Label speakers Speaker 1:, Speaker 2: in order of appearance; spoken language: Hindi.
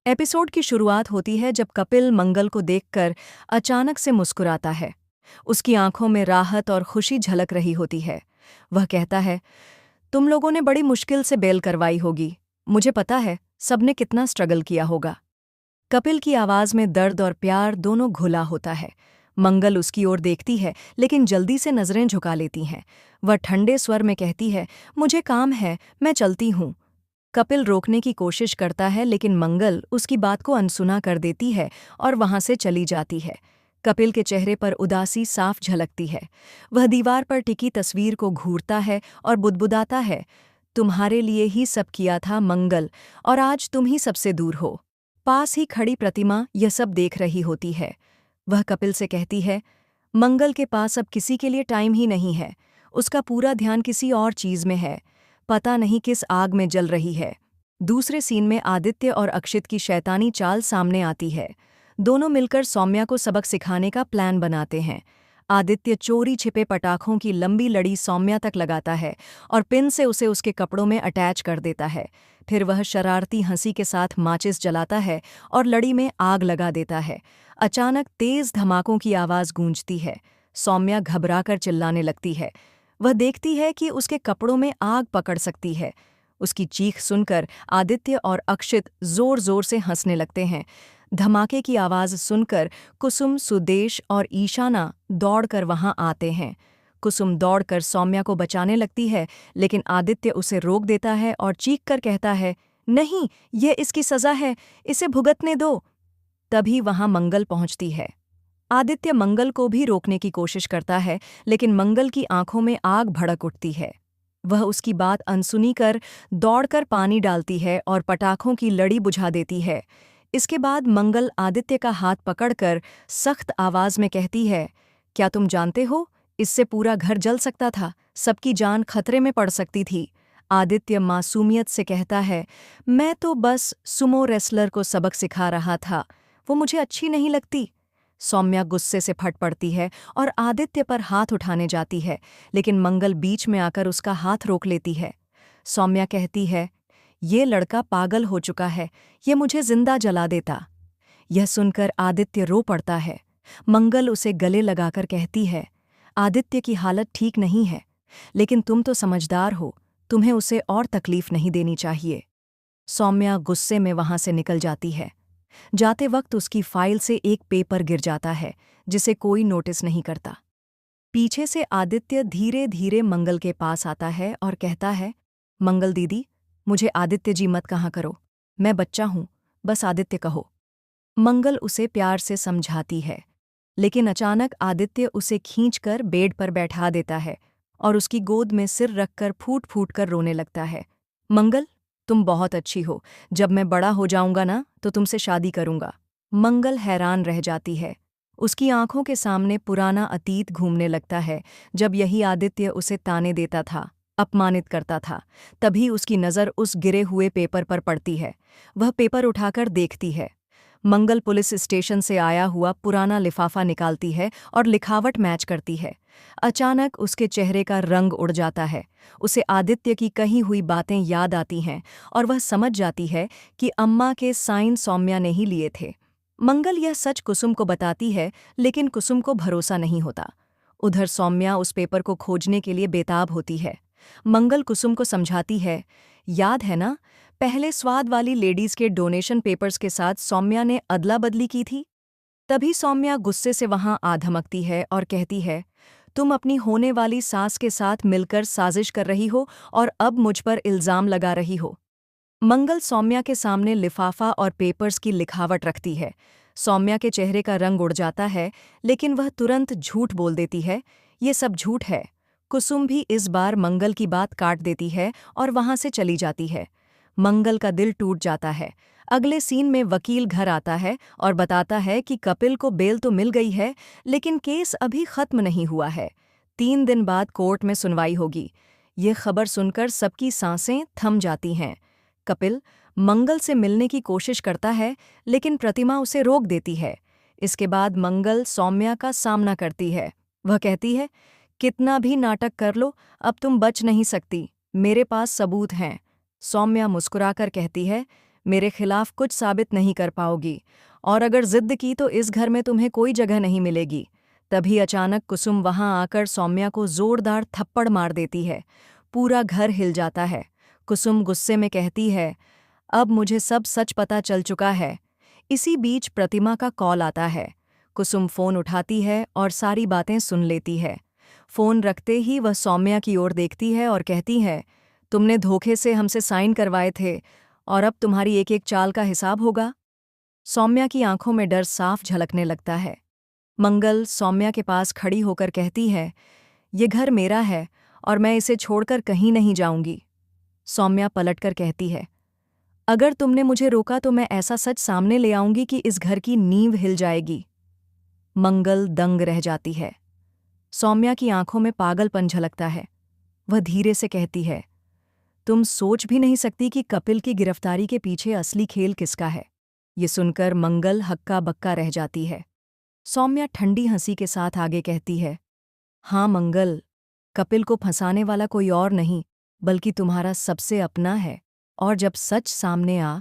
Speaker 1: एपिसोड की शुरुआत होती है जब कपिल मंगल को देखकर अचानक से मुस्कुराता है। उसकी आंखों में राहत और खुशी झलक रही होती है। वह कहता है, तुम लोगों ने बड़ी मुश्किल से बेल करवाई होगी। मुझे पता है सबने कितना स्ट्रगल किया होगा। कपिल की आवाज में दर्द और प्यार दोनों घुला होता है। मंगल उसकी ओर देखती है लेकिन जल्दी से नजरें झुका लेती हैं। वह ठंडे स्वर में कहती है, मुझे काम है, मैं चलती हूँ। कपिल रोकने की कोशिश करता है लेकिन मंगल उसकी बात को अनसुना कर देती है और वहां से चली जाती है। कपिल के चेहरे पर उदासी साफ झलकती है। वह दीवार पर टिकी तस्वीर को घूरता है और बुदबुदाता है, तुम्हारे लिए ही सब किया था मंगल, और आज तुम ही सबसे दूर हो। पास ही खड़ी प्रतिमा यह सब देख रही होती है। वह कपिल से कहती है, मंगल के पास अब किसी के लिए टाइम ही नहीं है। उसका पूरा ध्यान किसी और चीज में है, पता नहीं किस आग में जल रही है। दूसरे सीन में आदित्य और अक्षित की शैतानी चाल सामने आती है। दोनों मिलकर सौम्या को सबक सिखाने का प्लान बनाते हैं। आदित्य चोरी छिपे पटाखों की लंबी लड़ी सौम्या तक लगाता है और पिन से उसे उसके कपड़ों में अटैच कर देता है। फिर वह शरारती हंसी के साथ माचिस जलाता है और लड़ी में आग लगा देता है। अचानक तेज धमाकों की आवाज गूंजती है। सौम्या घबराकर चिल्लाने लगती है। वह देखती है कि उसके कपड़ों में आग पकड़ सकती है। उसकी चीख सुनकर आदित्य और अक्षित जोर जोर से हंसने लगते हैं। धमाके की आवाज सुनकर कुसुम, सुदेश और ईशाना दौड़कर वहां आते हैं। कुसुम दौड़कर सौम्या को बचाने लगती है लेकिन आदित्य उसे रोक देता है और चीख कर कहता है, नहीं, यह इसकी सजा है, इसे भुगतने दो। तभी वहां मंगल पहुंचती है। आदित्य मंगल को भी रोकने की कोशिश करता है लेकिन मंगल की आंखों में आग भड़क उठती है। वह उसकी बात अनसुनी कर दौड़कर पानी डालती है और पटाखों की लड़ी बुझा देती है। इसके बाद मंगल आदित्य का हाथ पकड़कर सख्त आवाज में कहती है, क्या तुम जानते हो, इससे पूरा घर जल सकता था, सबकी जान खतरे में पड़ सकती थी। आदित्य मासूमियत से कहता है, मैं तो बस सुमो रेसलर को सबक सिखा रहा था, वो मुझे अच्छी नहीं लगती। सौम्या गुस्से से फट पड़ती है और आदित्य पर हाथ उठाने जाती है लेकिन मंगल बीच में आकर उसका हाथ रोक लेती है। सौम्या कहती है, ये लड़का पागल हो चुका है, ये मुझे जिंदा जला देता। यह सुनकर आदित्य रो पड़ता है। मंगल उसे गले लगाकर कहती है, आदित्य की हालत ठीक नहीं है, लेकिन तुम तो समझदार हो, तुम्हें उसे और तकलीफ नहीं देनी चाहिए। सौम्या गुस्से में वहां से निकल जाती है। जाते वक्त उसकी फाइल से एक पेपर गिर जाता है जिसे कोई नोटिस नहीं करता। पीछे से आदित्य धीरे धीरे मंगल के पास आता है और कहता है, मंगल दीदी, मुझे आदित्य जी मत कहा करो, मैं बच्चा हूं, बस आदित्य कहो। मंगल उसे प्यार से समझाती है लेकिन अचानक आदित्य उसे खींचकर बेड पर बैठा देता है और उसकी गोद में सिर रखकर फूट फूट कर रोने लगता है। मंगल, तुम बहुत अच्छी हो, जब मैं बड़ा हो जाऊंगा ना तो तुमसे शादी करूंगा। मंगल हैरान रह जाती है। उसकी आंखों के सामने पुराना अतीत घूमने लगता है, जब यही आदित्य उसे ताने देता था, अपमानित करता था। तभी उसकी नज़र उस गिरे हुए पेपर पर पड़ती है। वह पेपर उठाकर देखती है। मंगल पुलिस स्टेशन से आया हुआ पुराना लिफाफा निकालती है और लिखावट मैच करती है। अचानक उसके चेहरे का रंग उड़ जाता है। उसे आदित्य की कही हुई बातें याद आती हैं और वह समझ जाती है कि अम्मा के साइन सौम्या ने ही लिए थे। मंगल यह सच कुसुम को बताती है लेकिन कुसुम को भरोसा नहीं होता। उधर सौम्या उस पेपर को खोजने के लिए बेताब होती है। मंगल कुसुम को समझाती है, याद है ना, पहले स्वाद वाली लेडीज के डोनेशन पेपर्स के साथ सौम्या ने अदला बदली की थी। तभी सौम्या गुस्से से वहां आ धमकती है और कहती है, तुम अपनी होने वाली सास के साथ मिलकर साजिश कर रही हो और अब मुझ पर इल्जाम लगा रही हो। मंगल सौम्या के सामने लिफाफा और पेपर्स की लिखावट रखती है। सौम्या के चेहरे का रंग उड़ जाता है लेकिन वह तुरंत झूठ बोल देती है, ये सब झूठ है। कुसुम भी इस बार मंगल की बात काट देती है और वहां से चली जाती है। मंगल का दिल टूट जाता है। अगले सीन में वकील घर आता है और बताता है कि कपिल को बेल तो मिल गई है लेकिन केस अभी खत्म नहीं हुआ है। 3 दिन बाद कोर्ट में सुनवाई होगी। ये खबर सुनकर सबकी सांसें थम जाती हैं। कपिल मंगल से मिलने की कोशिश करता है लेकिन प्रतिमा उसे रोक देती है। इसके बाद मंगल सौम्या का सामना करती है। वह कहती है, कितना भी नाटक कर लो, अब तुम बच नहीं सकती, मेरे पास सबूत हैं। सौम्या मुस्कुराकर कहती है, मेरे खिलाफ कुछ साबित नहीं कर पाओगी, और अगर जिद की तो इस घर में तुम्हें कोई जगह नहीं मिलेगी। तभी अचानक कुसुम वहां आकर सौम्या को जोरदार थप्पड़ मार देती है। पूरा घर हिल जाता है। कुसुम गुस्से में कहती है, अब मुझे सब सच पता चल चुका है। इसी बीच प्रतिमा का कॉल आता है। कुसुम फोन उठाती है और सारी बातें सुन लेती है। फोन रखते ही वह सौम्या की ओर देखती है और कहती है, तुमने धोखे से हमसे साइन करवाए थे और अब तुम्हारी एक एक चाल का हिसाब होगा। सौम्या की आंखों में डर साफ झलकने लगता है। मंगल सौम्या के पास खड़ी होकर कहती है, ये घर मेरा है और मैं इसे छोड़कर कहीं नहीं जाऊंगी। सौम्या पलटकर कहती है, अगर तुमने मुझे रोका तो मैं ऐसा सच सामने ले आऊंगी कि इस घर की नींव हिल जाएगी। मंगल दंग रह जाती है। सौम्या की आंखों में पागलपन झलकता है। वह धीरे से कहती है, तुम सोच भी नहीं सकती कि कपिल की गिरफ्तारी के पीछे असली खेल किसका है। ये सुनकर मंगल हक्का बक्का रह जाती है। सौम्या ठंडी हंसी के साथ आगे कहती है, हाँ मंगल, कपिल को फंसाने वाला कोई और नहीं बल्कि तुम्हारा सबसे अपना है, और जब सच सामने आ